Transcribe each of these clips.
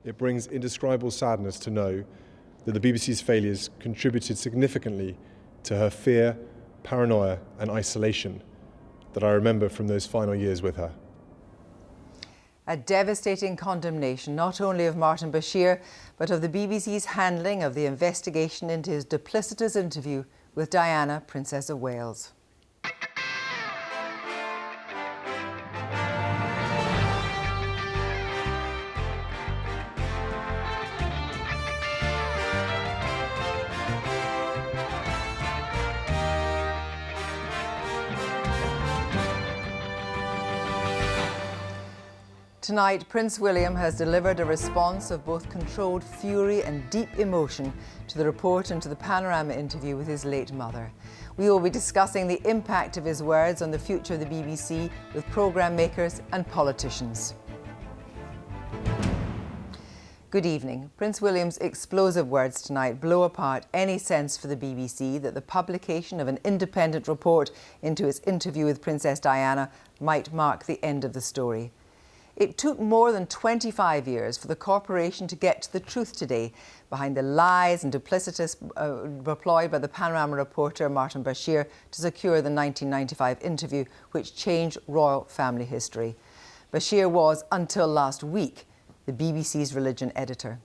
It brings indescribable sadness to know that the BBC's failures contributed significantly to her fear, paranoia and isolation that I remember from those final years with her. A devastating condemnation not only of Martin Bashir, but of the BBC's handling of the investigation into his duplicitous interview with Diana, Princess of Wales. Tonight, Prince William has delivered a response of both controlled fury and deep emotion to the report into the Panorama interview with his late mother. We will be discussing the impact of his words on the future of the BBC with programme makers and politicians. Good evening. Prince William's explosive words tonight blow apart any sense for the BBC that the publication of an independent report into his interview with Princess Diana might mark the end of the story. It took more than 25 years for the corporation to get to the truth today behind the lies and duplicitous employed by the Panorama reporter Martin Bashir to secure the 1995 interview which changed royal family history. Bashir was, until last week, the BBC's religion editor.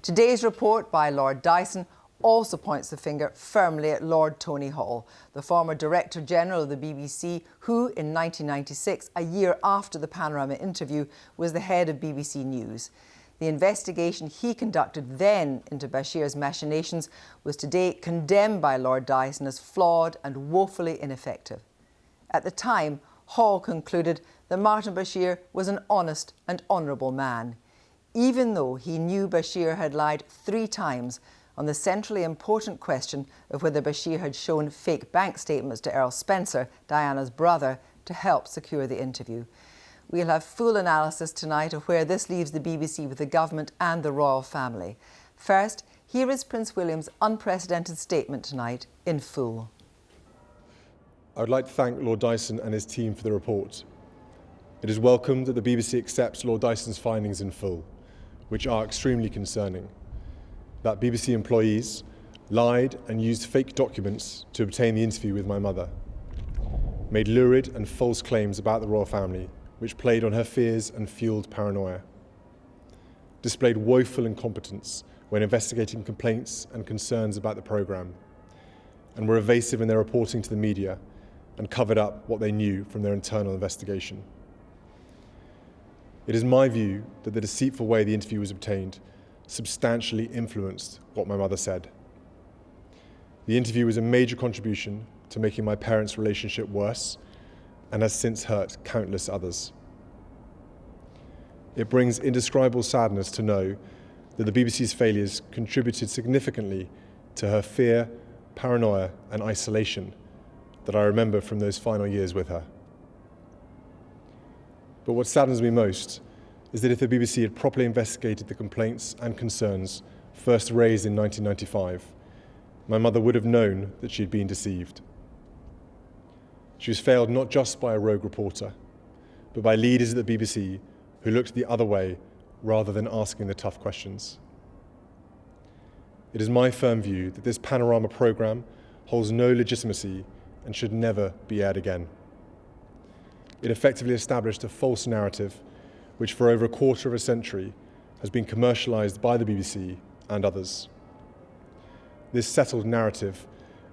Today's report by Lord Dyson also points the finger firmly at Lord Tony Hall, the former Director General of the BBC, who in 1996, a year after the Panorama interview, was the head of BBC News. The investigation he conducted then into Bashir's machinations was today condemned by Lord Dyson as flawed and woefully ineffective. At the time, Hall concluded that Martin Bashir was an honest and honourable man, even though he knew Bashir had lied 3 times on the centrally important question of whether Bashir had shown fake bank statements to Earl Spencer, Diana's brother, to help secure the interview. We'll have full analysis tonight of where this leaves the BBC with the government and the royal family. First, here is Prince William's unprecedented statement tonight in full. I would like to thank Lord Dyson and his team for the report. It is welcome that the BBC accepts Lord Dyson's findings in full, which are extremely concerning. That BBC employees lied and used fake documents to obtain the interview with my mother, made lurid and false claims about the royal family, which played on her fears and fueled paranoia, displayed woeful incompetence when investigating complaints and concerns about the programme, and were evasive in their reporting to the media and covered up what they knew from their internal investigation. It is my view that the deceitful way the interview was obtained substantially influenced what my mother said. The interview was a major contribution to making my parents' relationship worse and has since hurt countless others. It brings indescribable sadness to know that the BBC's failures contributed significantly to her fear, paranoia and isolation that I remember from those final years with her. But what saddens me most is that if the BBC had properly investigated the complaints and concerns first raised in 1995, my mother would have known that she had been deceived. She was failed not just by a rogue reporter, but by leaders at the BBC who looked the other way rather than asking the tough questions. It is my firm view that this Panorama programme holds no legitimacy and should never be aired again. It effectively established a false narrative which for over a quarter of a century has been commercialised by the BBC and others. This settled narrative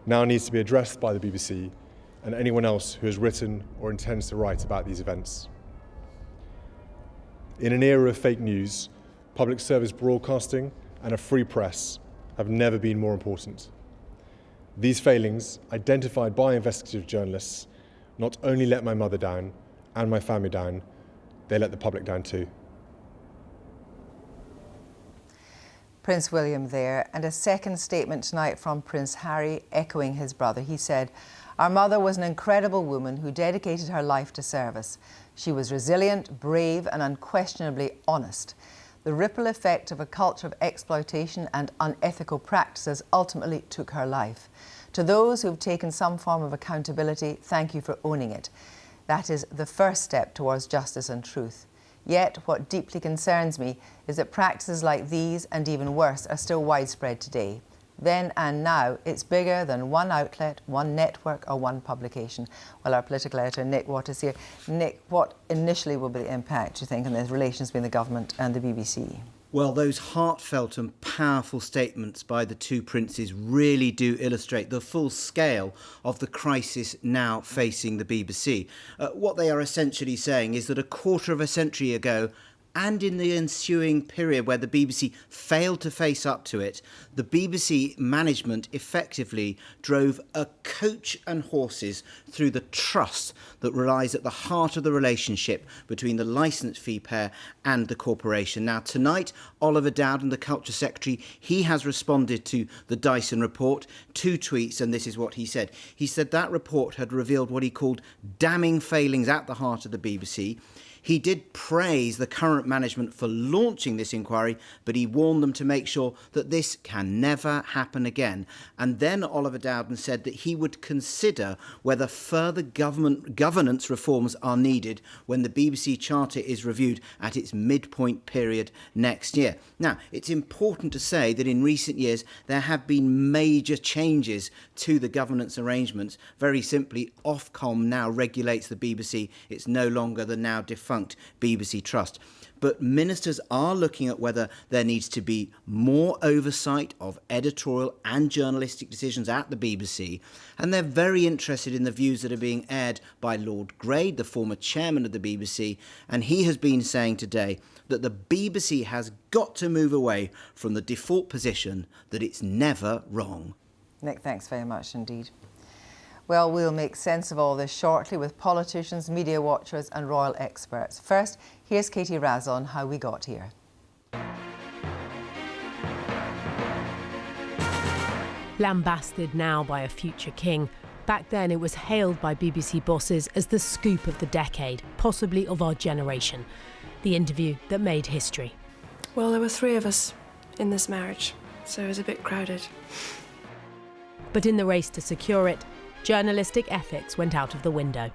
now needs to be addressed by the BBC and anyone else who has written or intends to write about these events. In an era of fake news, public service broadcasting and a free press have never been more important. These failings, identified by investigative journalists, not only let my mother down and my family down, they let the public down too. Prince William there, and a second statement tonight from Prince Harry echoing his brother. He said, "Our mother was an incredible woman who dedicated her life to service. She was resilient, brave and unquestionably honest. The ripple effect of a culture of exploitation and unethical practices ultimately took her life. To those who have taken some form of accountability, thank you for owning it. That is the first step towards justice and truth. Yet, what deeply concerns me is that practices like these, and even worse, are still widespread today. Then and now, it's bigger than one outlet, one network or one publication. Well, our political editor, Nick Watt, is here. Nick, what initially will be the impact, do you think, on the relations between the government and the BBC? Well, those heartfelt and powerful statements by the two princes really do illustrate the full scale of the crisis now facing the BBC. What they are essentially saying is that a quarter of a century ago, and in the ensuing period where the BBC failed to face up to it, the BBC management effectively drove a coach and horses through the trust that relies at the heart of the relationship between the licence fee payer and the corporation. Now, tonight, Oliver Dowden, the Culture Secretary, he has responded to the Dyson report, 2 tweets, and this is what he said. He said that report had revealed what he called damning failings at the heart of the BBC. He did praise the current management for launching this inquiry, but he warned them to make sure that this can never happen again. And then Oliver Dowden said that he would consider whether further governance reforms are needed when the BBC Charter is reviewed at its midpoint period next year. Now, it's important to say that in recent years there have been major changes to the governance arrangements. Very simply, Ofcom now regulates the BBC. It's no longer the now defunct BBC Trust. But ministers are looking at whether there needs to be more oversight of editorial and journalistic decisions at the BBC, and they're very interested in the views that are being aired by Lord Grade, the former chairman of the BBC, and he has been saying today that the BBC has got to move away from the default position that it's never wrong. Nick, thanks very much indeed. Well, we'll make sense of all this shortly with politicians, media watchers and royal experts. First, here's Katie Raz on how we got here. Lambasted now by a future king, back then it was hailed by BBC bosses as the scoop of the decade, possibly of our generation. The interview that made history. Well, there were 3 of us in this marriage, so it was a bit crowded. But in the race to secure it, journalistic ethics went out of the window.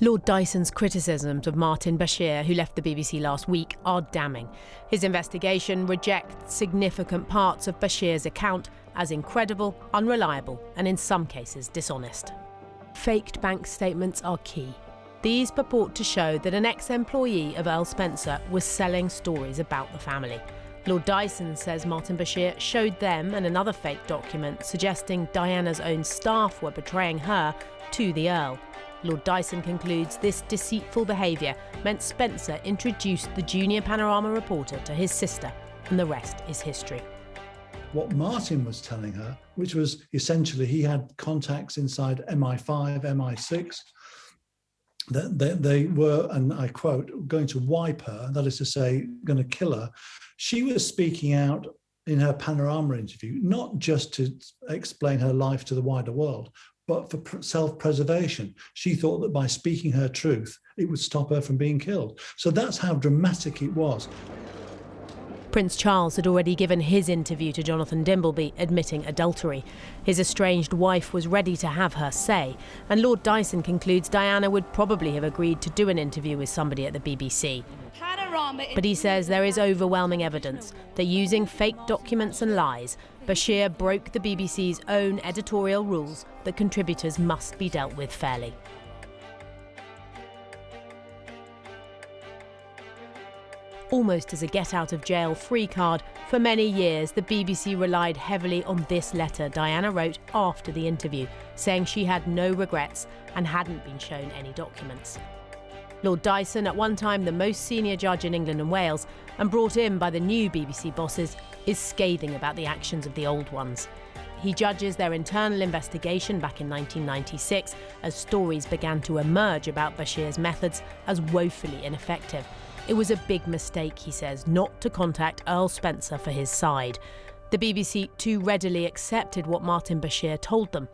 Lord Dyson's criticisms of Martin Bashir, who left the BBC last week, are damning. His investigation rejects significant parts of Bashir's account as incredible, unreliable, and in some cases dishonest. Faked bank statements are key. These purport to show that an ex-employee of Earl Spencer was selling stories about the family. Lord Dyson says Martin Bashir showed them and another fake document suggesting Diana's own staff were betraying her to the Earl. Lord Dyson concludes this deceitful behaviour meant Spencer introduced the junior Panorama reporter to his sister, and the rest is history. What Martin was telling her, which was essentially he had contacts inside MI5, MI6, that they were, and I quote, going to wipe her, that is to say, going to kill her. She was speaking out in her Panorama interview, not just to explain her life to the wider world, but for self-preservation. She thought that by speaking her truth, it would stop her from being killed. So that's how dramatic it was. Prince Charles had already given his interview to Jonathan Dimbleby, admitting adultery. His estranged wife was ready to have her say, and Lord Dyson concludes Diana would probably have agreed to do an interview with somebody at the BBC. But he says there is overwhelming evidence that using fake documents and lies, Bashir broke the BBC's own editorial rules that contributors must be dealt with fairly. Almost as a get-out-of-jail-free card, for many years the BBC relied heavily on this letter Diana wrote after the interview, saying she had no regrets and hadn't been shown any documents. Lord Dyson, at one time the most senior judge in England and Wales, and brought in by the new BBC bosses, is scathing about the actions of the old ones. He judges their internal investigation back in 1996 as stories began to emerge about Bashir's methods as woefully ineffective. It was a big mistake, he says, not to contact Earl Spencer for his side. The BBC too readily accepted what Martin Bashir told them.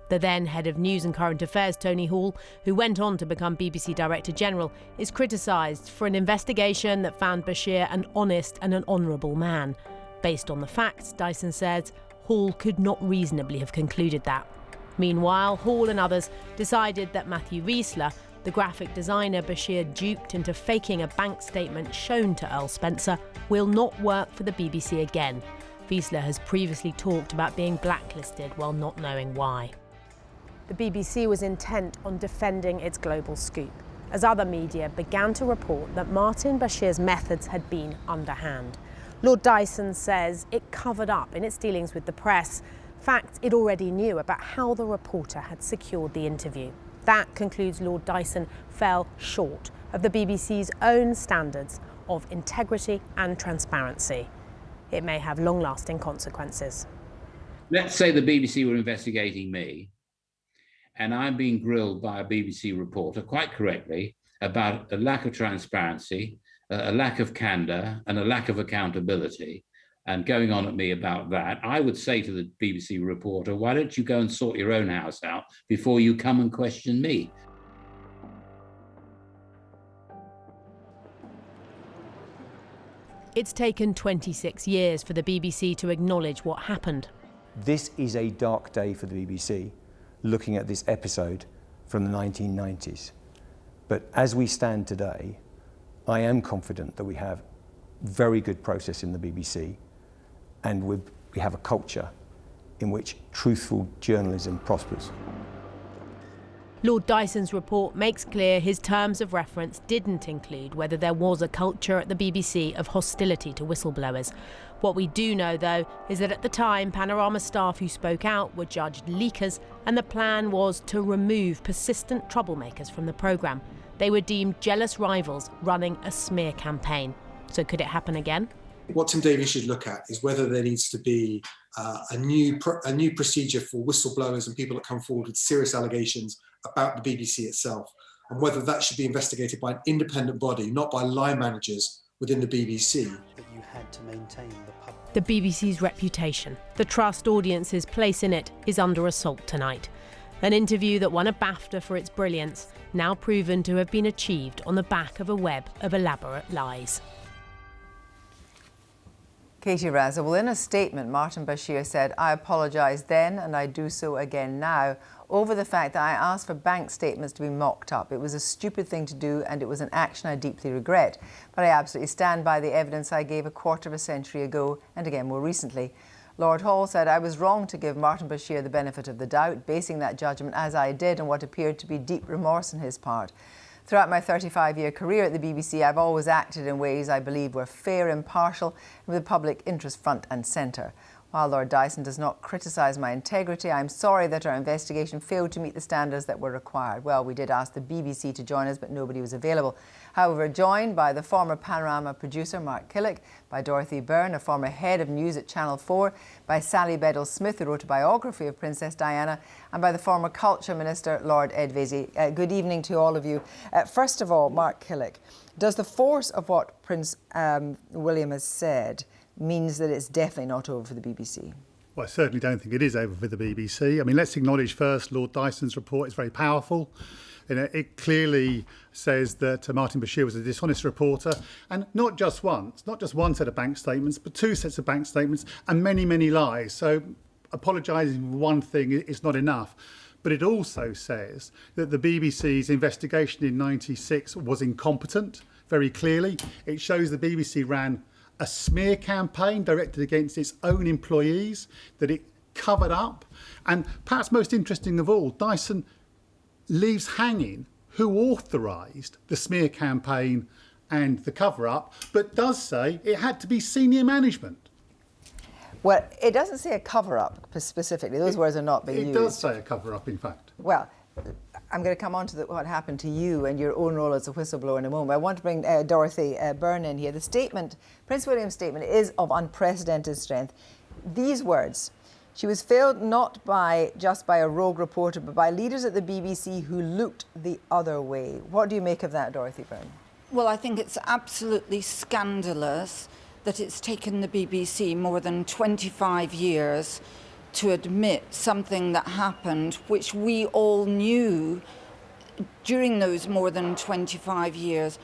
The then head of news and current affairs, Tony Hall, who went on to become BBC Director General, is criticised for an investigation that found Bashir an honest and an honourable man. Based on the facts, Dyson says, Hall could not reasonably have concluded that. Meanwhile, Hall and others decided that Matthew Wiesler, the graphic designer Bashir duped into faking a bank statement shown to Earl Spencer, will not work for the BBC again. Wiesler has previously talked about being blacklisted while not knowing why. The BBC was intent on defending its global scoop, as other media began to report that Martin Bashir's methods had been underhand. Lord Dyson says it covered up in its dealings with the press facts it already knew about how the reporter had secured the interview. That, concludes Lord Dyson, fell short of the BBC's own standards of integrity and transparency. It may have long-lasting consequences. Let's say the BBC were investigating me, and I'm being grilled by a BBC reporter, quite correctly, about a lack of transparency, a lack of candour, and a lack of accountability, and going on at me about that. I would say to the BBC reporter, why don't you go and sort your own house out before you come and question me? It's taken 26 years for the BBC to acknowledge what happened. This is a dark day for the BBC, looking at this episode from the 1990s. But as we stand today, I am confident that we have very good process in the BBC, and we have a culture in which truthful journalism prospers. Lord Dyson's report makes clear his terms of reference didn't include whether there was a culture at the BBC of hostility to whistleblowers. What we do know, though, is that at the time, Panorama staff who spoke out were judged leakers, and the plan was to remove persistent troublemakers from the programme. They were deemed jealous rivals running a smear campaign. So could it happen again? What Tim Davies should look at is whether there needs to be a new procedure for whistleblowers and people that come forward with serious allegations about the BBC itself, and whether that should be investigated by an independent body, not by line managers within the BBC. That you had to maintain the BBC's reputation, the trust audiences place in it, is under assault tonight. An interview that won a BAFTA for its brilliance, now proven to have been achieved on the back of a web of elaborate lies. Katie Raza, well, in a statement, Martin Bashir said, "I apologise then and I do so again now over the fact that I asked for bank statements to be mocked up. It was a stupid thing to do and it was an action I deeply regret. But I absolutely stand by the evidence I gave a quarter of a century ago and again more recently." Lord Hall said, "I was wrong to give Martin Bashir the benefit of the doubt, basing that judgment as I did on what appeared to be deep remorse on his part. Throughout my 35-year career at the BBC, I've always acted in ways I believe were fair, impartial, and with the public interest front and centre. While Lord Dyson does not criticise my integrity, I'm sorry that our investigation failed to meet the standards that were required." Well, we did ask the BBC to join us, but nobody was available. However, joined by the former Panorama producer, Mark Killick, by Dorothy Byrne, a former head of news at Channel 4, by Sally Bedell-Smith, who wrote a biography of Princess Diana, and by the former Culture Minister, Lord Ed Vaizey. Good evening to all of you. First of all, Mark Killick, does the force of what Prince William has said means that it's definitely not over for the BBC? Well, I certainly don't think it is over for the BBC. I mean, let's acknowledge first Lord Dyson's report is very powerful. It clearly says that Martin Bashir was a dishonest reporter, and not just once, not just one set of bank statements, but two sets of bank statements and many, many lies. So apologising for one thing is not enough. But it also says that the BBC's investigation in '96 was incompetent, very clearly. It shows the BBC ran a smear campaign directed against its own employees, that it covered up. And perhaps most interesting of all, Dyson leaves hanging who authorised the smear campaign and the cover-up, but does say it had to be senior management. Well, it doesn't say a cover-up specifically. Those words are not being used. It does say a cover-up, in fact. Well, I'm going to come on to what happened to you and your own role as a whistleblower in a moment. I want to bring Dorothy Byrne in here. The statement, Prince William's statement, is of unprecedented strength. These words: "She was failed not just by a rogue reporter, but by leaders at the BBC who looked the other way." What do you make of that, Dorothy Byrne? Well, I think it's absolutely scandalous that it's taken the BBC more than 25 years to admit something that happened, which we all knew during those more than 25 years.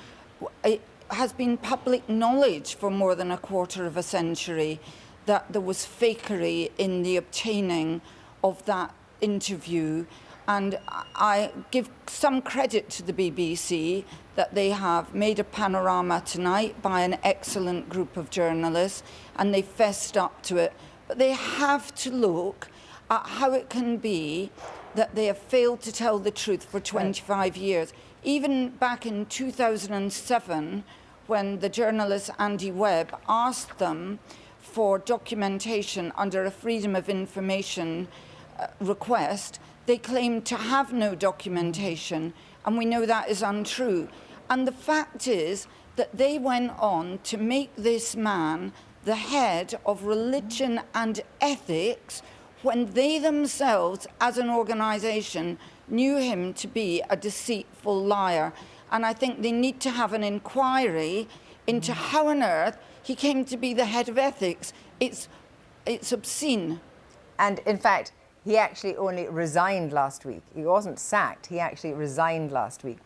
It has been public knowledge for more than a quarter of a century that there was fakery in the obtaining of that interview, and I give some credit to the BBC that they have made a panorama tonight by an excellent group of journalists, and they fessed up to it. But they have to look at how it can be that they have failed to tell the truth for 25 years. Even back in 2007, when the journalist Andy Webb asked them for documentation under a Freedom of Information request, they claimed to have no documentation, and we know that is untrue. And the fact is that they went on to make this man the head of religion and ethics when they themselves, as an organisation, knew him to be a deceitful liar. And I think they need to have an inquiry into how on earth he came to be the head of ethics. It's obscene. And in fact, he actually only resigned last week. He wasn't sacked, he actually resigned last week.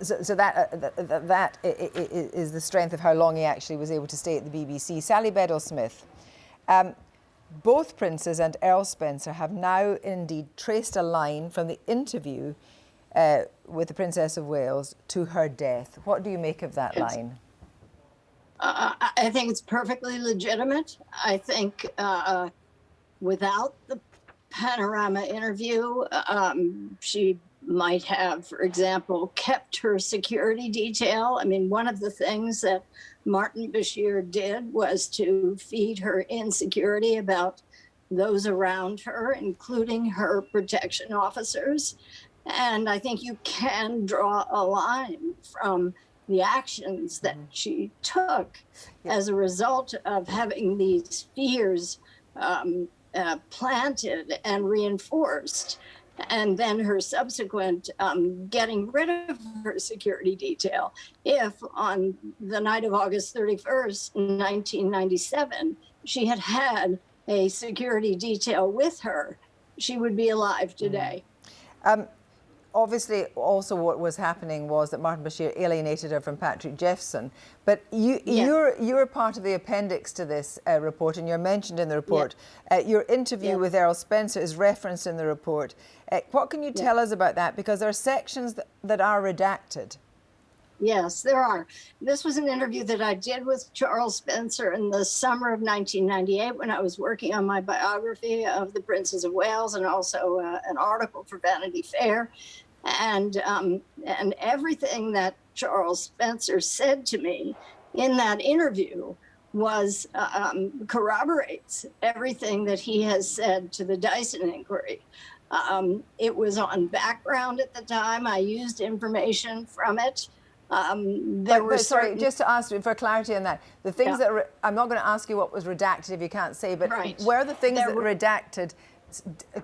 So that is the strength of how long he actually was able to stay at the BBC. Sally Bedell-Smith, both princes and Earl Spencer have now indeed traced a line from the interview with the Princess of Wales to her death. What do you make of that line? I think it's perfectly legitimate. I think without the Panorama interview, she might have, for example, kept her security detail. I mean, one of the things that Martin Bashir did was to feed her insecurity about those around her, including her protection officers. And I think you can draw a line from the actions that she took as a result of having these fears planted and reinforced, and then her subsequent getting rid of her security detail. If on the night of August 31st, 1997, she had had a security detail with her, she would be alive today. Obviously, also what was happening was that Martin Bashir alienated her from Patrick Jeffson. But you're part of the appendix to this report, and you're mentioned in the report. Your interview with Earl Spencer is referenced in the report. What can you tell us about that? Because there are sections that are redacted. Yes, there are. This was an interview that I did with Charles Spencer in the summer of 1998 when I was working on my biography of the Princess of Wales, and also an article for Vanity Fair. And everything that Charles Spencer said to me in that interview was corroborates everything that he has said to the Dyson inquiry. It was on background at the time. I used information from it. Sorry, just to ask for clarity on that, the things that I'm not going to ask you what was redacted if you can't say, but were the things that were redacted,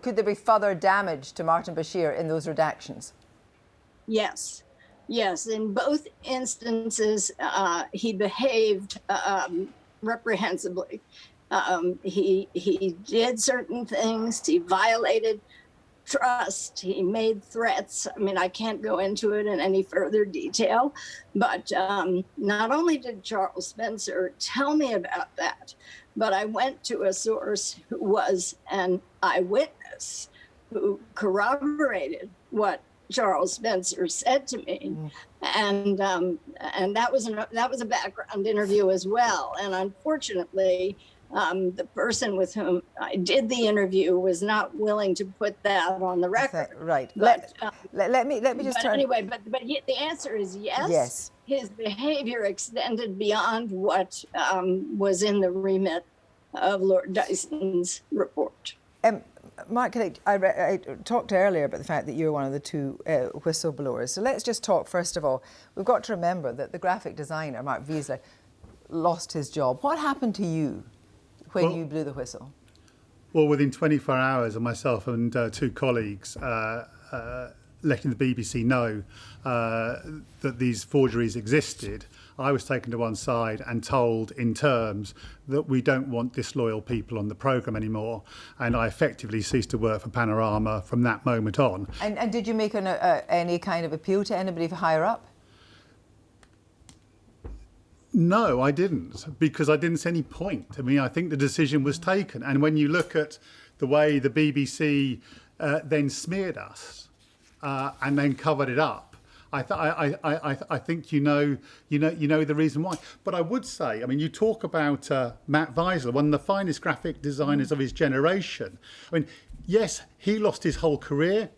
could there be further damage to Martin Bashir in those redactions? Yes. In both instances, he behaved reprehensibly. He did certain things. He violated trust. He made threats. I mean, I can't go into it in any further detail, but not only did Charles Spencer tell me about that, but I went to a source who was an eyewitness who corroborated what Charles Spencer said to me, and that was a background interview as well. And unfortunately, the person with whom I did the interview was not willing to put that on the record. Right. But, let me just turn. Anyway, but the answer is yes. Yes. His behavior extended beyond what was in the remit of Lord Dyson's report. Mark, I talked earlier about the fact that you're one of the two whistleblowers. So let's just talk, first of all, we've got to remember that the graphic designer, Mark Wiesler, lost his job. What happened to you when you blew the whistle? Well, within 24 hours of myself and two colleagues letting the BBC know that these forgeries existed, I was taken to one side and told in terms that we don't want disloyal people on the programme anymore. And I effectively ceased to work for Panorama from that moment on. And did you make any kind of appeal to anybody higher up? No, I didn't, because I didn't see any point. I mean, I think the decision was taken. And when you look at the way the BBC then smeared us and then covered it up, I think you know the reason why. But I would say, I mean, you talk about Matt Weisler, one of the finest graphic designers of his generation. I mean, yes, he lost his whole career.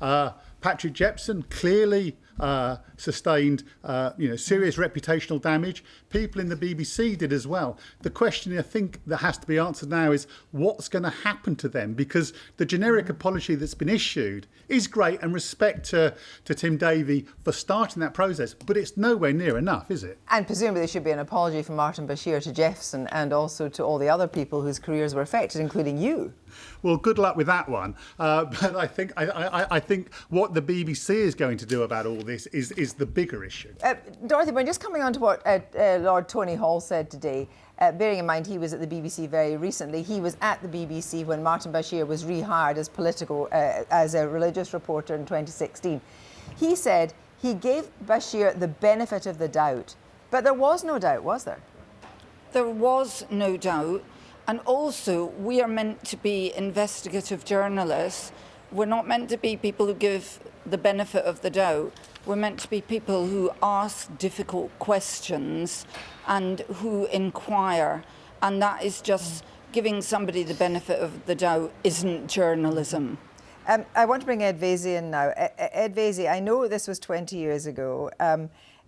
Patrick Jepson clearly sustained serious reputational damage. People in the BBC did as well. The question I think that has to be answered now is what's going to happen to them, because the generic apology that's been issued is great, and respect to Tim Davie for starting that process, but it's nowhere near enough, is it? And presumably there should be an apology from Martin Bashir to Jeffson and also to all the other people whose careers were affected, including you. Well, good luck with that one. But I think what the BBC is going to do about all this is the bigger issue. Dorothy, but just coming on to what Lord Tony Hall said today, bearing in mind he was at the BBC very recently, he was at the BBC when Martin Bashir was rehired as a religious reporter in 2016. He said he gave Bashir the benefit of the doubt, but there was no doubt, was there? There was no doubt. And also, we are meant to be investigative journalists. We're not meant to be people who give the benefit of the doubt. We're meant to be people who ask difficult questions and who inquire. And that is just giving somebody the benefit of the doubt isn't journalism. I want to bring Ed Vaizey in now. Ed Vaizey, I know this was 20 years ago.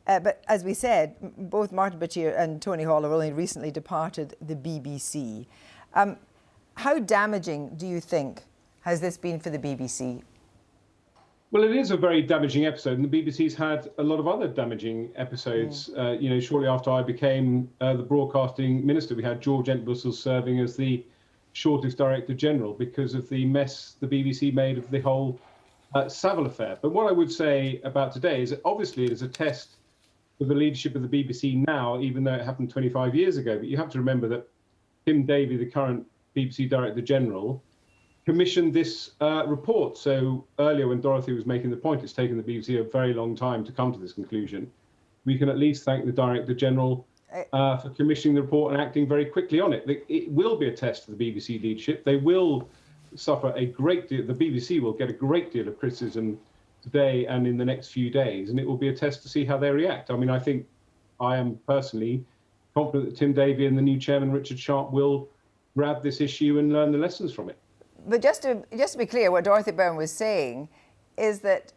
But as we said, both Martin Bashir and Tony Hall have only recently departed the BBC. How damaging do you think has this been for the BBC? Well, it is a very damaging episode, and the BBC's had a lot of other damaging episodes. Shortly after I became the broadcasting minister, we had George Entwistle serving as the shortest Director General because of the mess the BBC made of the whole Savile affair. But what I would say about today is that obviously it is a test for the leadership of the BBC now, even though it happened 25 years ago. But you have to remember that Tim Davie, the current BBC Director General, commissioned this report. So earlier when Dorothy was making the point, it's taken the BBC a very long time to come to this conclusion. We can at least thank the Director General for commissioning the report and acting very quickly on it. It will be a test for the BBC leadership. They will suffer a great deal, the BBC will get a great deal of criticism today and in the next few days, and it will be a test to see how they react. I mean, I am personally confident that Tim Davie and the new chairman, Richard Sharp, will grab this issue and learn the lessons from it. But just to be clear, what Dorothy Byrne was saying is that,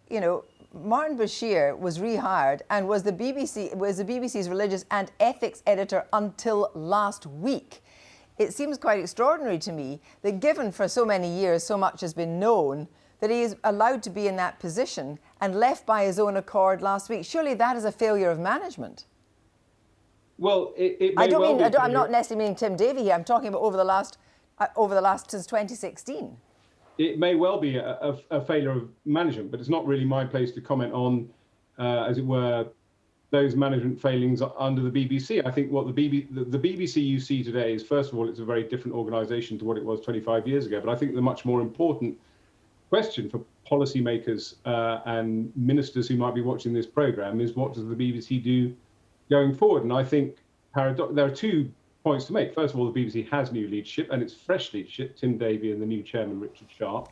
Martin Bashir was rehired and was the BBC's religious and ethics editor until last week. It seems quite extraordinary to me that given for so many years so much has been known, that he is allowed to be in that position and left by his own accord last week. Surely that is a failure of management. Well, I'm not necessarily meaning Tim Davie here. I'm talking about over the last since 2016. It may well be a failure of management, but it's not really my place to comment on, as it were, those management failings under the BBC. I think what the BBC you see today is, first of all, it's a very different organisation to what it was 25 years ago. But I think the much more important question for policymakers and ministers who might be watching this programme is, what does the BBC do going forward? And I think there are 2 points to make. First of all, the BBC has new leadership, and it's fresh leadership, Tim Davie and the new chairman, Richard Sharp.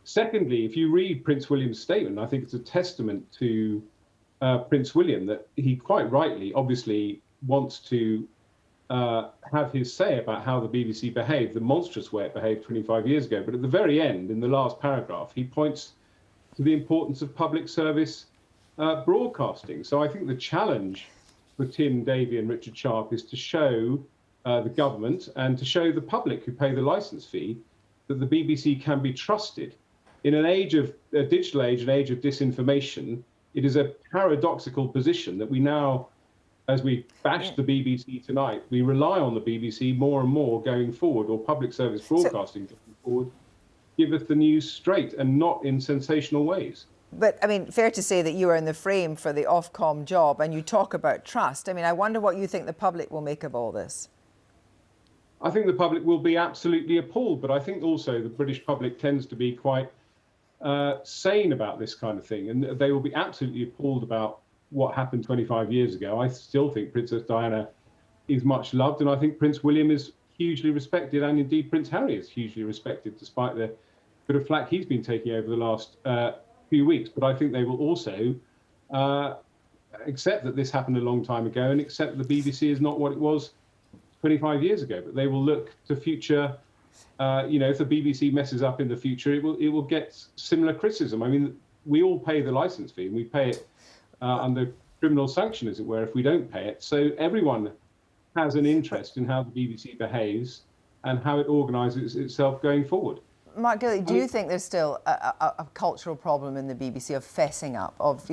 Secondly, if you read Prince William's statement, I think it's a testament to Prince William that he quite rightly, obviously, wants to have his say about how the BBC behaved, the monstrous way it behaved 25 years ago. But at the very end, in the last paragraph, he points to the importance of public service broadcasting. So I think the challenge for Tim Davie and Richard Sharp is to show the government and to show the public who pay the licence fee that the BBC can be trusted. In an age of a digital age, an age of disinformation, it is a paradoxical position that we now, as we bash the BBC tonight, we rely on the BBC more and more going forward, or public service broadcasting going forward, give us the news straight and not in sensational ways. But, I mean, fair to say that you are in the frame for the Ofcom job and you talk about trust. I mean, I wonder what you think the public will make of all this. I think the public will be absolutely appalled, but I think also the British public tends to be quite sane about this kind of thing, and they will be absolutely appalled about what happened 25 years ago. I still think Princess Diana is much loved, and I think Prince William is hugely respected, and indeed Prince Harry is hugely respected, despite the bit of flack he's been taking over the last few weeks. But I think they will also accept that this happened a long time ago and accept that the BBC is not what it was 25 years ago. But they will look to future. If the BBC messes up in the future, it will get similar criticism. I mean, we all pay the licence fee, and we pay it under criminal sanction, as it were, if we don't pay it. So everyone has an interest in how the BBC behaves and how it organises itself going forward. Mark Gilly, do you think there's still a cultural problem in the BBC of fessing up, of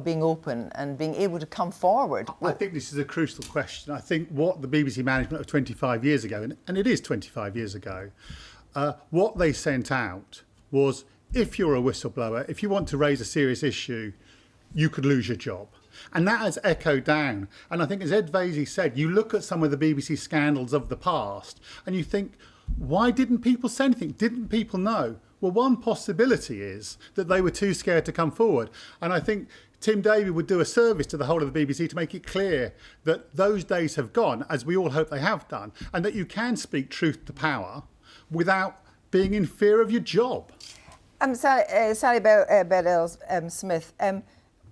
being open and being able to come forward? I think this is a crucial question. I think what the BBC management of 25 years ago, and it is 25 years ago, what they sent out was, if you're a whistleblower, if you want to raise a serious issue, you could lose your job. And that has echoed down. And I think, as Ed Vasey said, you look at some of the BBC scandals of the past and you think, why didn't people say anything? Didn't people know? Well, one possibility is that they were too scared to come forward. And I think Tim Davie would do a service to the whole of the BBC to make it clear that those days have gone, as we all hope they have done, and that you can speak truth to power without being in fear of your job. Sally Bedell-Smith,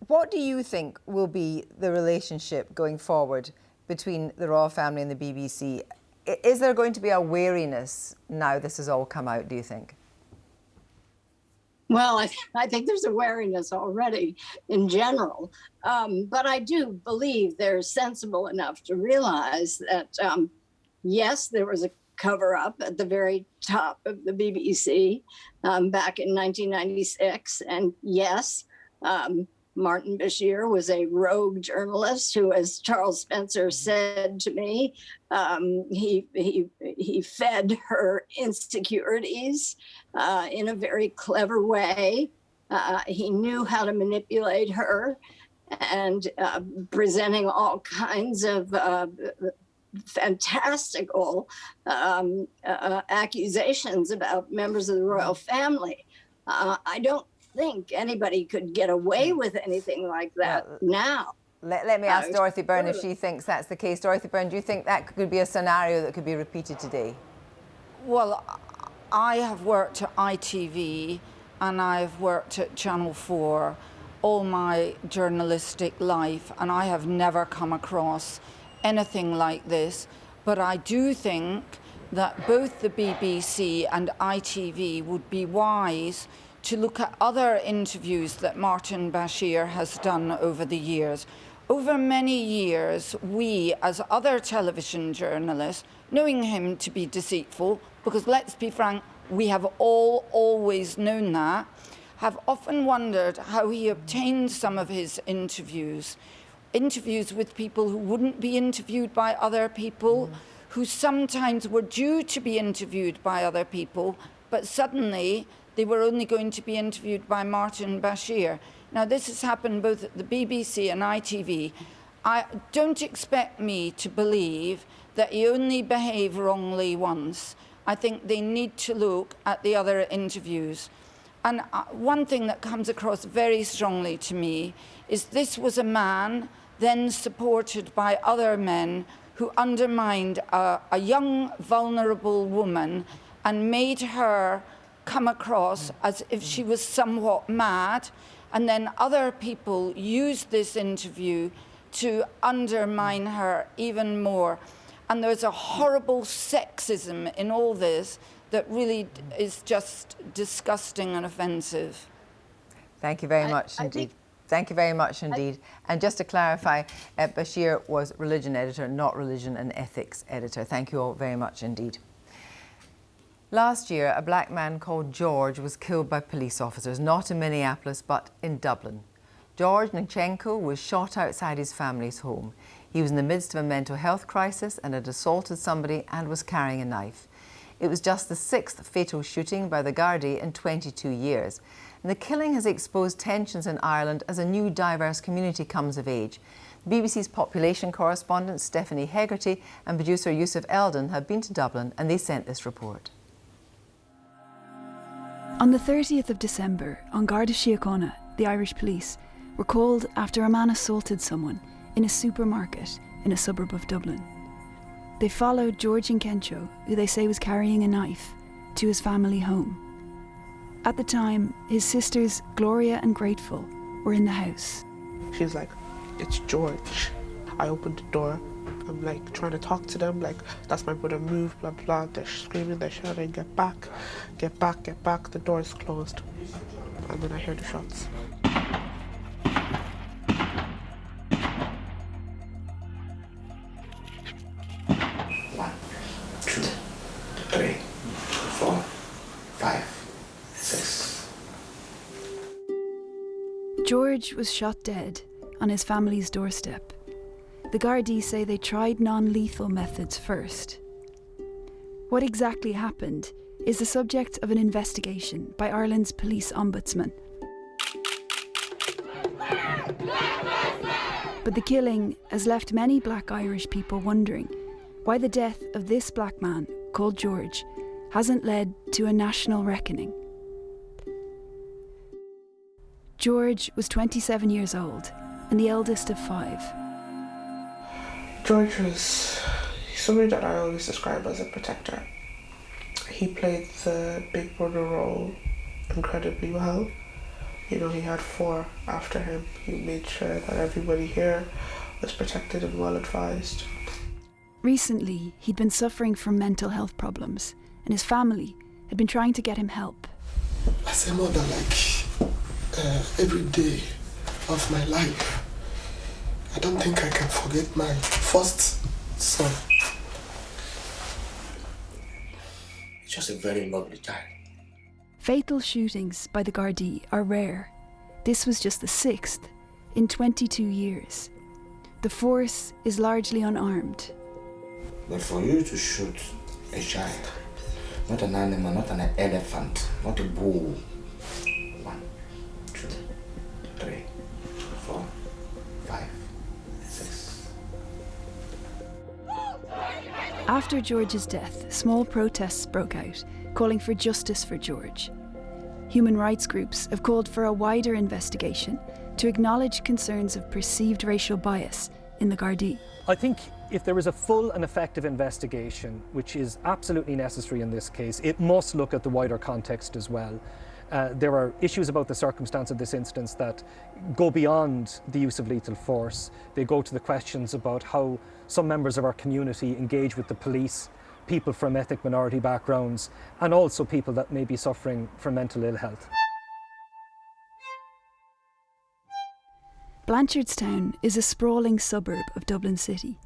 what do you think will be the relationship going forward between the royal family and the BBC? Is there going to be a wariness now this has all come out, do you think? Well, I think there's a wariness already in general, but I do believe they're sensible enough to realize that, yes, there was a cover-up at the very top of the BBC back in 1996, and yes, Martin Bashir was a rogue journalist who, as Charles Spencer said to me, he fed her insecurities in a very clever way. He knew how to manipulate her, and presenting all kinds of fantastical accusations about members of the royal family. I don't think anybody could get away with anything like that now. Let me ask Dorothy Byrne if she thinks that's the case. Dorothy Byrne, do you think that could be a scenario that could be repeated today? Well, I have worked at ITV and I've worked at Channel 4 all my journalistic life, and I have never come across anything like this. But I do think that both the BBC and ITV would be wise to look at other interviews that Martin Bashir has done over the years. Over many years, we, as other television journalists, knowing him to be deceitful, because let's be frank, we have all always known that, have often wondered how he obtained some of his interviews with people who wouldn't be interviewed by other people, who sometimes were due to be interviewed by other people, but suddenly they were only going to be interviewed by Martin Bashir. Now, this has happened both at the BBC and ITV. Don't expect me to believe that he only behaved wrongly once. I think they need to look at the other interviews. And one thing that comes across very strongly to me is this was a man then supported by other men who undermined a young, vulnerable woman and made her come across as if she was somewhat mad, and then other people used this interview to undermine her even more. And there's a horrible sexism in all this that really is just disgusting and offensive. Thank you very much indeed. Thank you very much indeed. And just to clarify, Bashir was religion editor, not religion and ethics editor. Thank you all very much indeed. Last year, a black man called George was killed by police officers, not in Minneapolis, but in Dublin. George Nchenko was shot outside his family's home. He was in the midst of a mental health crisis and had assaulted somebody and was carrying a knife. It was just the 6th fatal shooting by the Gardaí in 22 years. And the killing has exposed tensions in Ireland as a new diverse community comes of age. BBC's population correspondent Stephanie Hegarty and producer Yusuf Eldon have been to Dublin and they sent this report. On the 30th of December, An Garda Síochána, the Irish police, were called after a man assaulted someone in a supermarket in a suburb of Dublin. They followed George Nchenko, who they say was carrying a knife, to his family home. At the time, his sisters Gloria and Grateful were in the house. She's like, "It's George." I opened the door. I'm like trying to talk to them, like, "That's my brother, move, blah, blah." They're screaming, they're shouting, "Get back, get back, get back." The door is closed. And then I hear the shots. 1, 2, 3, 4, 5, 6. George was shot dead on his family's doorstep. The Gardaí say they tried non-lethal methods first. What exactly happened is the subject of an investigation by Ireland's police ombudsman. But the killing has left many black Irish people wondering why the death of this black man, called George, hasn't led to a national reckoning. George was 27 years old and the eldest of 5. George was somebody that I always describe as a protector. He played the big brother role incredibly well. You know, he had 4 after him. He made sure that everybody here was protected and well advised. Recently, he'd been suffering from mental health problems, and his family had been trying to get him help. As a mother, every day of my life, I don't think I can forget my first son. He's just a very lovely child. Fatal shootings by the Gardaí are rare. This was just the 6th in 22 years. The force is largely unarmed. But for you to shoot a child, not an animal, not an elephant, not a bull. 1, 2, 3, 4, 5, 6. After George's death, small protests broke out, calling for justice for George. Human rights groups have called for a wider investigation to acknowledge concerns of perceived racial bias in the Gardaí. I think if there is a full and effective investigation, which is absolutely necessary in this case, it must look at the wider context as well. There are issues about the circumstance of this instance that go beyond the use of lethal force. They go to the questions about how some members of our community engage with the police, people from ethnic minority backgrounds, and also people that may be suffering from mental ill health. Blanchardstown is a sprawling suburb of Dublin City.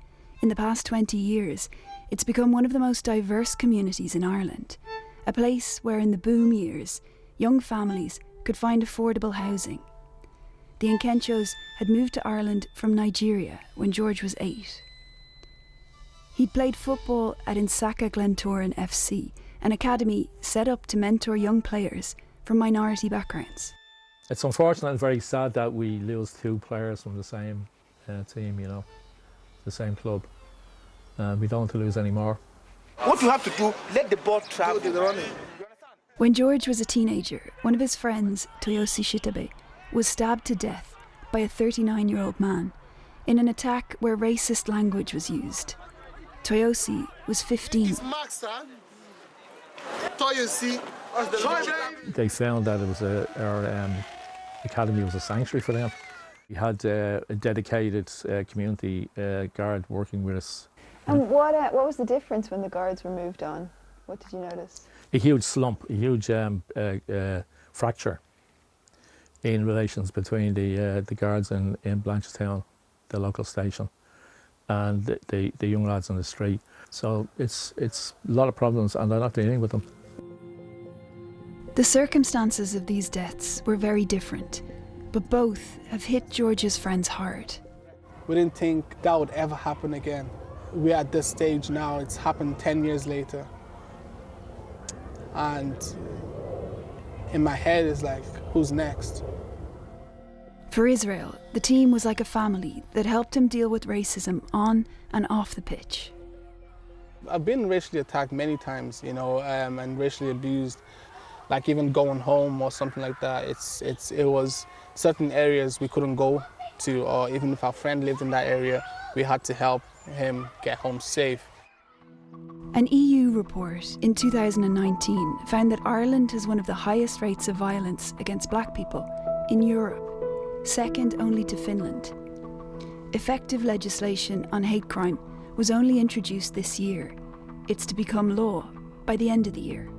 In the past 20 years, it's become one of the most diverse communities in Ireland, a place where in the boom years, young families could find affordable housing. The Inkenchos had moved to Ireland from Nigeria when George was 8. He'd played football at Insaka Glentoran FC, an academy set up to mentor young players from minority backgrounds. It's unfortunate and very sad that we lose 2 players from the same team, you know, the same club. We don't want to lose any more. What you have to do, let the ball travel. When George was a teenager, one of his friends, Toyosi Shitabe, was stabbed to death by a 39-year-old man in an attack where racist language was used. Toyosi was 15. They found that it was our academy was a sanctuary for them. We had a dedicated community guard working with us. And what was the difference when the guards were moved on? What did you notice? A huge slump, a huge fracture in relations between the guards in Blanchardstown, the local station, and the young lads on the street. So it's a lot of problems, and they're not dealing with them. The circumstances of these deaths were very different, but both have hit George's friends hard. We didn't think that would ever happen again. We're at this stage now, it's happened 10 years later. And in my head is like, who's next? For Israel, the team was like a family that helped him deal with racism on and off the pitch. I've been racially attacked many times, you know, and racially abused. Like even going home or something like that, it was certain areas we couldn't go to, or even if our friend lived in that area, we had to help him get home safe. An EU report in 2019 found that Ireland has one of the highest rates of violence against black people in Europe, second only to Finland. Effective legislation on hate crime was only introduced this year. It's to become law by the end of the year.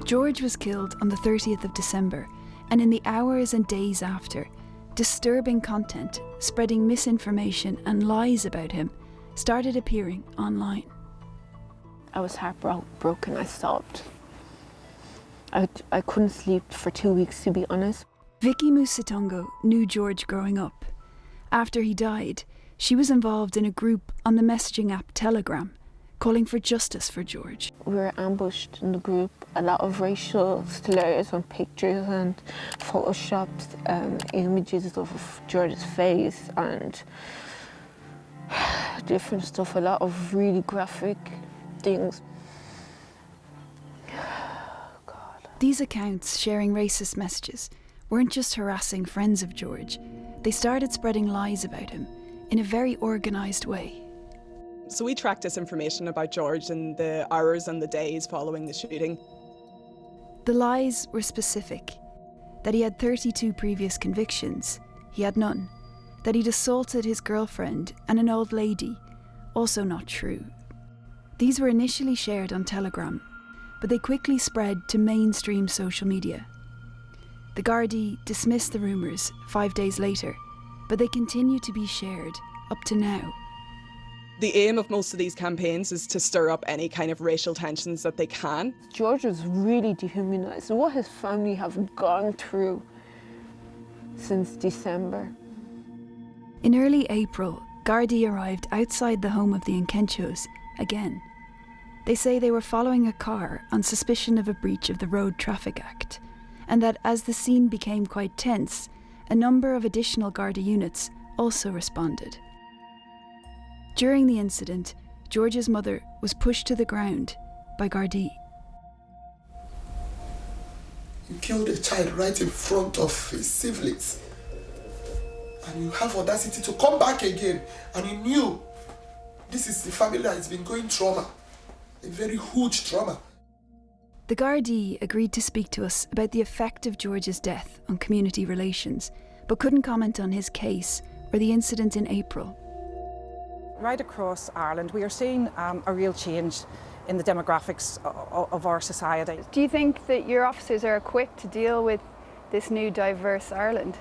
George was killed on the 30th of December, and in the hours and days after, disturbing content spreading misinformation and lies about him started appearing online. I was heartbroken. I sobbed. I couldn't sleep for 2 weeks, to be honest. Vicky Musitongo knew George growing up. After he died, she was involved in a group on the messaging app Telegram, calling for justice for George. We were ambushed in the group. A lot of racial slurs on pictures and photoshopped images of George's face and different stuff. A lot of really graphic things. These accounts sharing racist messages weren't just harassing friends of George. They started spreading lies about him in a very organised way. So we tracked this information about George in the hours and the days following the shooting. The lies were specific. That he had 32 previous convictions, he had none. That he'd assaulted his girlfriend and an old lady, also not true. These were initially shared on Telegram, but they quickly spread to mainstream social media. The Gardaí dismissed the rumours 5 days later, but they continue to be shared up to now. The aim of most of these campaigns is to stir up any kind of racial tensions that they can. George was really dehumanised. What his family have gone through since December. In early April, Gardaí arrived outside the home of the Inkenchos again. They say they were following a car on suspicion of a breach of the Road Traffic Act, and that as the scene became quite tense, a number of additional Garda units also responded. During the incident, George's mother was pushed to the ground by Gardaí. You killed a child right in front of his siblings. And you have audacity to come back again. And you knew this is the family that has been going trauma. A very huge trauma. The Gardaí agreed to speak to us about the effect of George's death on community relations, but couldn't comment on his case or the incident in April. Right across Ireland, we are seeing a real change in the demographics of our society. Do you think that your officers are equipped to deal with this new diverse Ireland?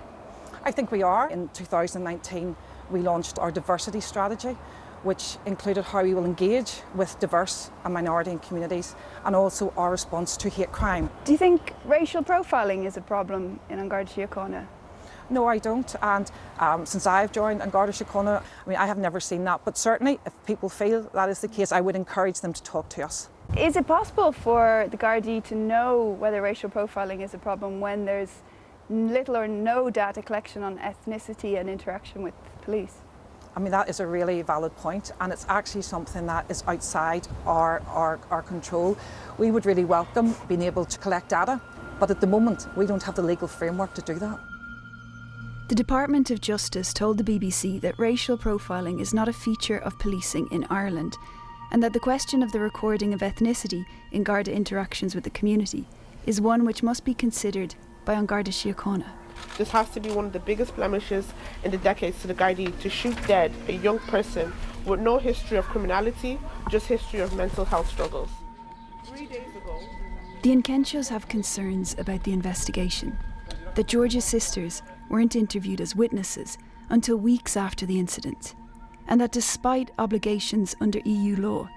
I think we are. In 2019, we launched our diversity strategy, which included how we will engage with diverse and minority communities and also our response to hate crime. Do you think racial profiling is a problem in An Garda Síochána? No, I don't. And since I've joined An Garda Síochána, I have never seen that. But certainly, if people feel that is the case, I would encourage them to talk to us. Is it possible for the Gardaí to know whether racial profiling is a problem when there's little or no data collection on ethnicity and interaction with police? That is a really valid point, and it's actually something that is outside our control. We would really welcome being able to collect data, but at the moment, we don't have the legal framework to do that. The Department of Justice told the BBC that racial profiling is not a feature of policing in Ireland, and that the question of the recording of ethnicity in Garda interactions with the community is one which must be considered by An Garda Síochána. This has to be one of the biggest blemishes in the decades to the Gardaí, to shoot dead a young person with no history of criminality, just history of mental health struggles. 3 days ago... The Inkenchos have concerns about the investigation, that George's sisters weren't interviewed as witnesses until weeks after the incident, and that despite obligations under EU law,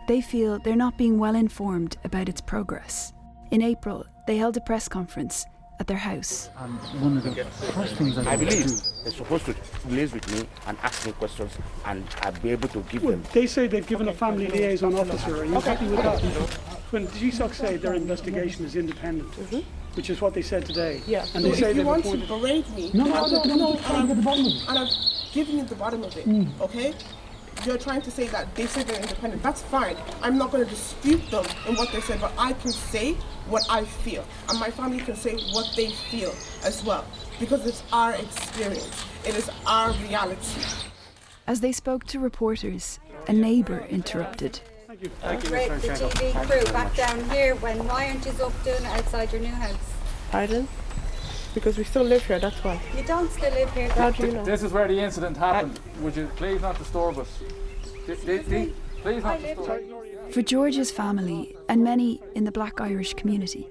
they feel they're not being well informed about its progress. In April, they held a press conference at their house. One of the first things I believe they're supposed to liaise with me and ask me questions, and I'll be able to give them. They say they've given a family liaison officer. Are you happy with that? When the GSOC say their investigation is independent, which is what they said today. Yeah. And they say if you want to appointed... berate me, No, and I'm giving you the bottom of it, okay? You're trying to say that they say they're independent. That's fine. I'm not going to dispute them in what they said, but I can say what I feel. And my family can say what they feel as well. Because it's our experience. It is our reality. As they spoke to reporters, a neighbour interrupted. Thank you. Great, the TV crew back down here. Why aren't you up doing it outside your new house? Pardon? Because we still live here, that's why. You don't still live here. How do you know? This is where the incident happened. Would you please not disturb us? Please not disturb us. For George's family and many in the Black Irish community,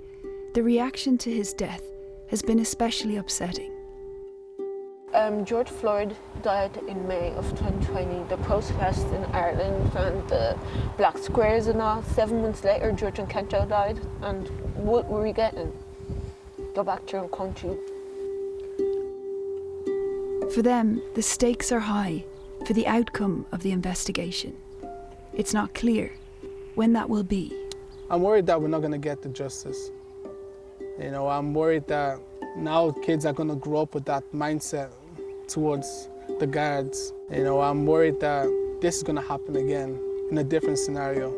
the reaction to his death has been especially upsetting. George Floyd died in May of 2020. The protests in Ireland and the black squares and all. 7 months later, George and Kencho died. And what were we getting? Go back to your own country. For them, the stakes are high for the outcome of the investigation. It's not clear when that will be. I'm worried that we're not going to get the justice. You know, I'm worried that now kids are going to grow up with that mindset towards the guards. You know, I'm worried that this is going to happen again in a different scenario.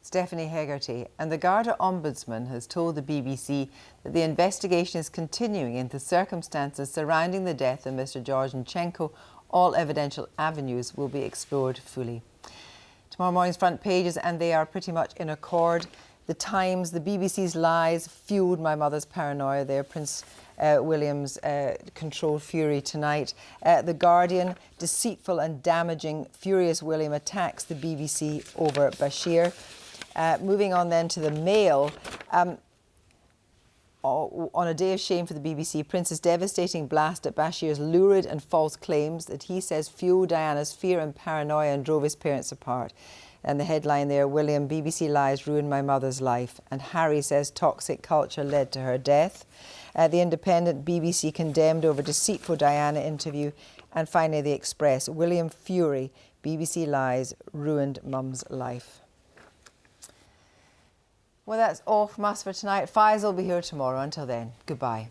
Stephanie Hegarty, and the Garda Ombudsman has told the BBC that the investigation is continuing into circumstances surrounding the death of Mr. Georginchenko. All evidential avenues will be explored fully. Tomorrow morning's front pages, and they are pretty much in accord. The Times, the BBC's lies fueled my mother's paranoia there. Prince William's controlled fury tonight. The Guardian, deceitful and damaging, furious William attacks the BBC over Bashir. Moving on then to the Mail. On a day of shame for the BBC, Prince's devastating blast at Bashir's lurid and false claims that he says fueled Diana's fear and paranoia and drove his parents apart. And the headline there, William, BBC lies ruined my mother's life. And Harry says toxic culture led to her death. The Independent, BBC condemned over deceitful Diana interview. And finally, The Express, William fury, BBC lies ruined mum's life. Well, that's all from us for tonight. Faisal will be here tomorrow. Until then, goodbye.